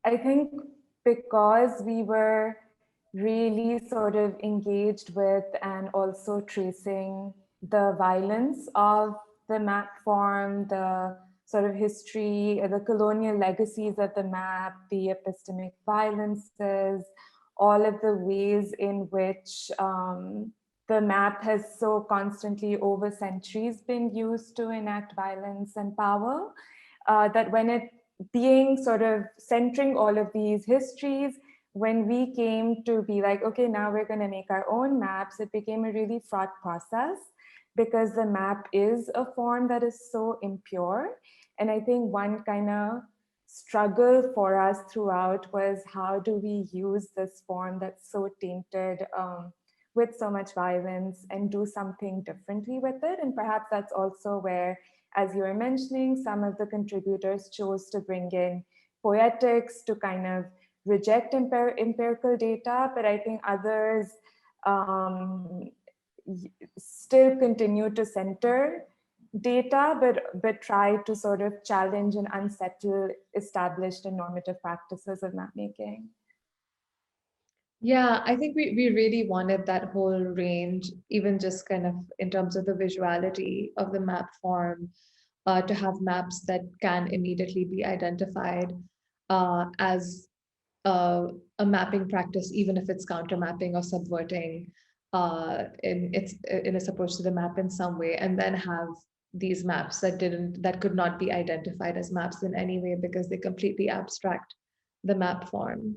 I think because we were really sort of engaged with and also tracing the violence of the map form, the sort of history, the colonial legacies of the map, the epistemic violences, all of the ways in which the map has so constantly over centuries been used to enact violence and power, that when it being sort of centering all of these histories, when we came to be like, okay, now we're going to make our own maps, it became a really fraught process because the map is a form that is so impure. And I think one kind of struggle for us throughout was how do we use this form that's so tainted with so much violence and do something differently with it. And perhaps that's also where, as you were mentioning, some of the contributors chose to bring in poetics to kind of reject empirical data, but I think others um, still continue to center data, but try to sort of challenge and unsettle established and normative practices of mapmaking. Yeah, I think we really wanted that whole range, even just kind of in terms of the visuality of the map form, to have maps that can immediately be identified as a mapping practice, even if it's counter mapping or subverting in its approach to the map in some way, and then have these maps that could not be identified as maps in any way because they completely abstract the map form.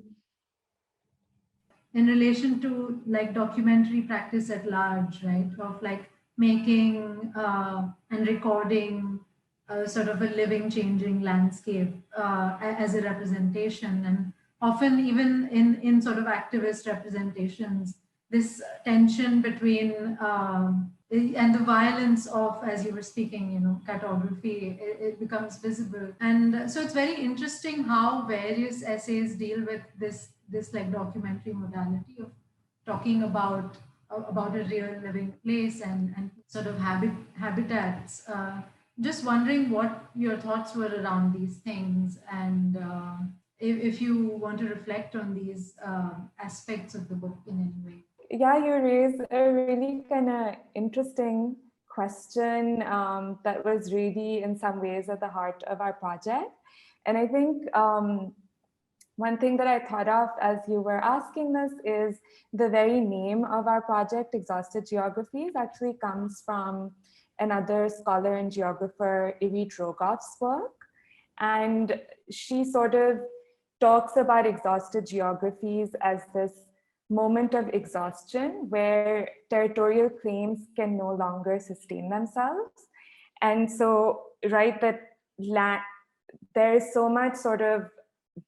In relation to like documentary practice at large, right? Of like making and recording sort of a living, changing landscape as a representation, and often even in sort of activist representations, this tension between and the violence of, as you were speaking, cartography, it becomes visible. And so it's very interesting how various essays deal with this like documentary modality of talking about a real living place and sort of habitats. Just wondering what your thoughts were around these things, and if you want to reflect on these aspects of the book in any way. Yeah, you raised a really kind of interesting question that was really in some ways at the heart of our project. And I think one thing that I thought of as you were asking this is the very name of our project, Exhausted Geographies, actually comes from another scholar and geographer, Irit Rogoff's work. And she sort of talks about exhausted geographies as this moment of exhaustion where territorial claims can no longer sustain themselves. And so, right, that there is so much sort of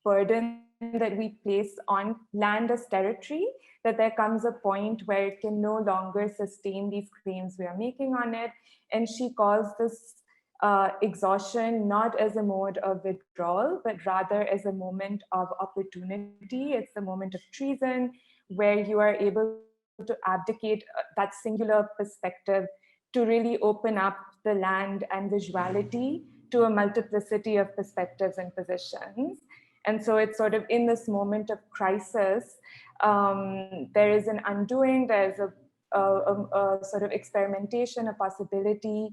burden that we place on land as territory that there comes a point where it can no longer sustain these claims we are making on it. And she calls this exhaustion not as a mode of withdrawal, but rather as a moment of opportunity. It's a moment of treason where you are able to abdicate that singular perspective to really open up the land and visuality to a multiplicity of perspectives and positions. And so it's sort of in this moment of crisis, there is an undoing, there's a sort of experimentation, a possibility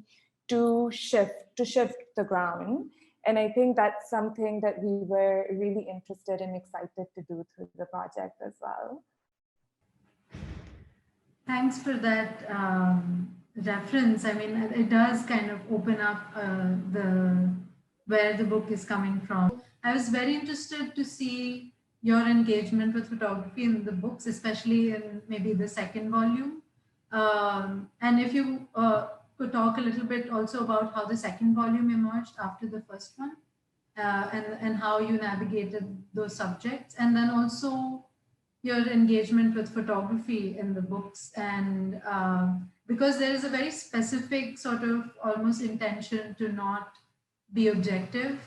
to shift the ground. And I think that's something that we were really interested and excited to do through the project as well. Thanks for that reference. I mean, it does kind of open up the where the book is coming from. I was very interested to see your engagement with photography in the books, especially in maybe the second volume. And if you could talk a little bit also about how the second volume emerged after the first one, and how you navigated those subjects, and then also your engagement with photography in the books. And because there is a very specific sort of almost intention to not be objective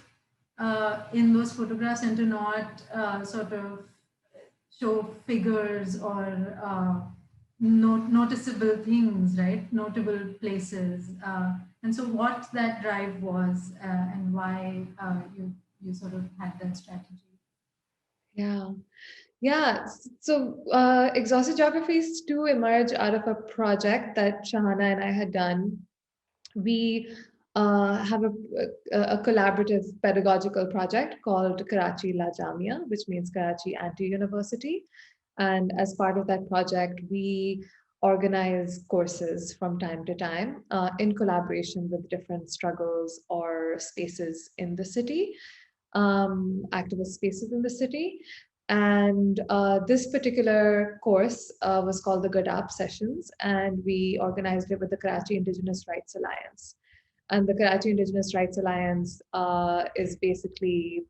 in those photographs, and to not sort of show figures or noticeable things, right? Notable places. And so what that drive was, and why you sort of had that strategy. Yeah. Yeah, so Exhausted Geographies 2 emerged out of a project that Shahana and I had done. We have a collaborative pedagogical project called Karachi La Jamia, which means Karachi Anti-University. And as part of that project, we organize courses from time to time in collaboration with different struggles or spaces in the city, activist spaces in the city. And this particular course was called the Gadap Sessions, and we organized it with the Karachi Indigenous Rights Alliance. And the Karachi Indigenous Rights Alliance is basically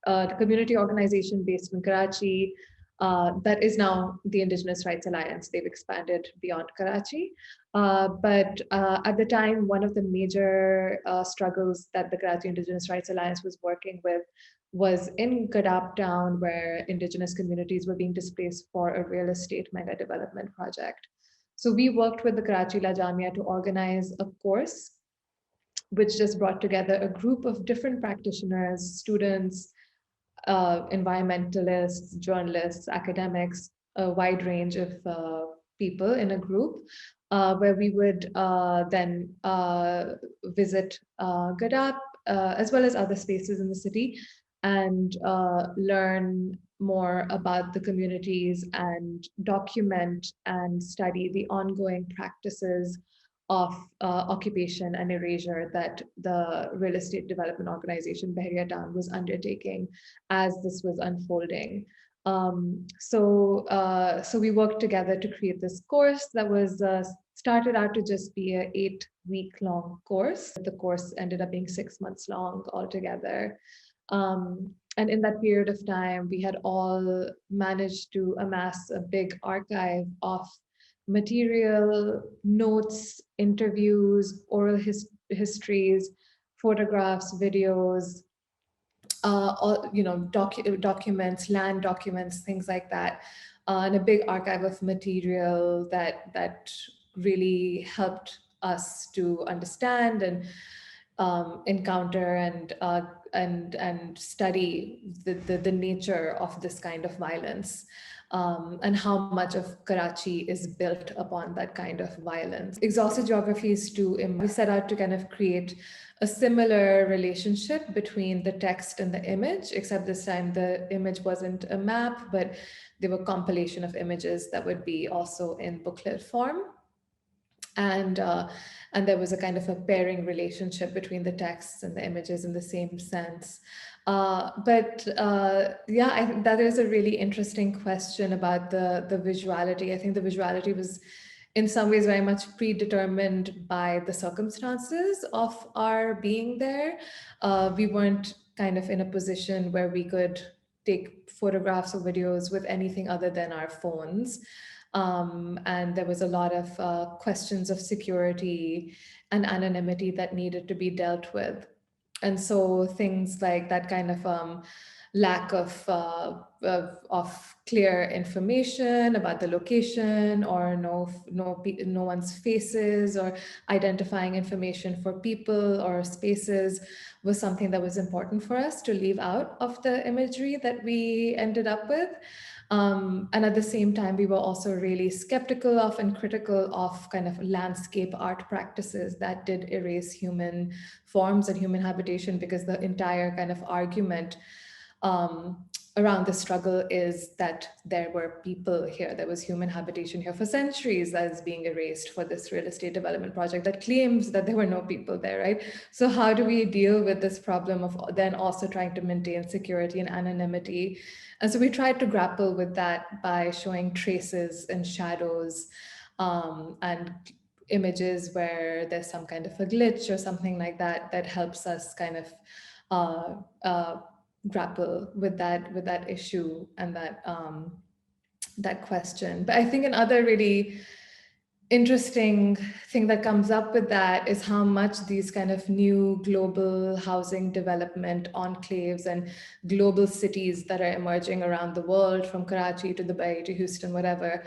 the community organization based in Karachi that is now the Indigenous Rights Alliance. They've expanded beyond Karachi. But at the time, one of the major struggles that the Karachi Indigenous Rights Alliance was working with was in Gadap town, where Indigenous communities were being displaced for a real estate mega development project. So we worked with the Karachi La Jamia to organize a course which just brought together a group of different practitioners, students, environmentalists, journalists, academics, a wide range of people in a group, where we would then visit Gadap, as well as other spaces in the city, and learn more about the communities and document and study the ongoing practices of occupation and erasure that the real estate development organization Bahria Town was undertaking as this was unfolding. So we worked together to create this course that was started out to just be an 8-week-long course. The course ended up being 6 months long altogether. And in that period of time, we had all managed to amass a big archive of material, notes, interviews, oral histories, photographs, videos, all, documents, land documents, things like that, and a big archive of material that really helped us to understand and encounter and study the nature of this kind of violence, and how much of Karachi is built upon that kind of violence. Exhausted Geographies 2, we set out to kind of create a similar relationship between the text and the image, except this time the image wasn't a map, but they were compilation of images that would be also in booklet form. And there was a kind of a pairing relationship between the texts and the images in the same sense. Yeah, I think that is a really interesting question about the visuality. I think the visuality was in some ways very much predetermined by the circumstances of our being there. We weren't kind of in a position where we could take photographs or videos with anything other than our phones. And there was a lot of questions of security and anonymity that needed to be dealt with. And so things like that kind of lack of clear information about the location, or no one's faces, or identifying information for people or spaces, was something that was important for us to leave out of the imagery that we ended up with. And at the same time, we were also really skeptical of and critical of kind of landscape art practices that did erase human forms and human habitation, because the entire kind of argument around the struggle is that there were people here, there was human habitation here for centuries that is being erased for this real estate development project that claims that there were no people there, right? So how do we deal with this problem of then also trying to maintain security and anonymity? And so we tried to grapple with that by showing traces and shadows, and images where there's some kind of a glitch or something like that, that helps us kind of grapple with that issue and that question. But I think another really interesting thing that comes up with that is how much these kind of new global housing development enclaves and global cities that are emerging around the world, from Karachi to Dubai to Houston, whatever,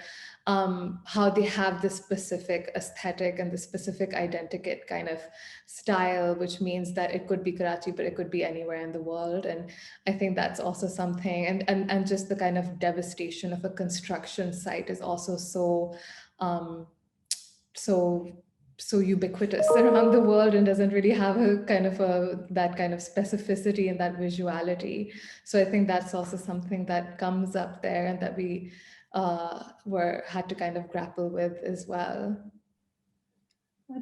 how they have this specific aesthetic and the specific identikit kind of style, which means that it could be Karachi, but it could be anywhere in the world. And I think that's also something, and just the kind of devastation of a construction site is also um, so so ubiquitous around the world and doesn't really have a kind of that kind of specificity and that visuality. So I think that's also something that comes up there and that we had to kind of grapple with as well.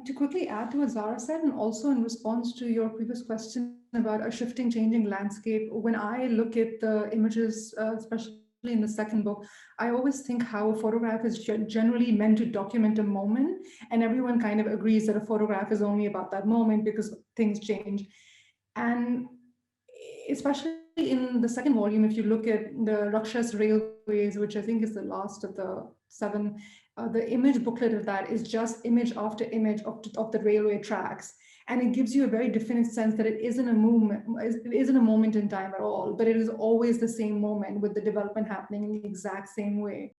To quickly add to what Zara said, and also in response to your previous question about a shifting, changing landscape, when I look at the images, especially in the second book, I always think how a photograph is generally meant to document a moment, and everyone kind of agrees that a photograph is only about that moment because things change. And especially in the second volume, if you look at the Rakshas Railways, which I think is the last of the 7, the image booklet of that is just image after image of the railway tracks. And it gives you a very definite sense that it isn't a moment in time at all, but it is always the same moment with the development happening in the exact same way.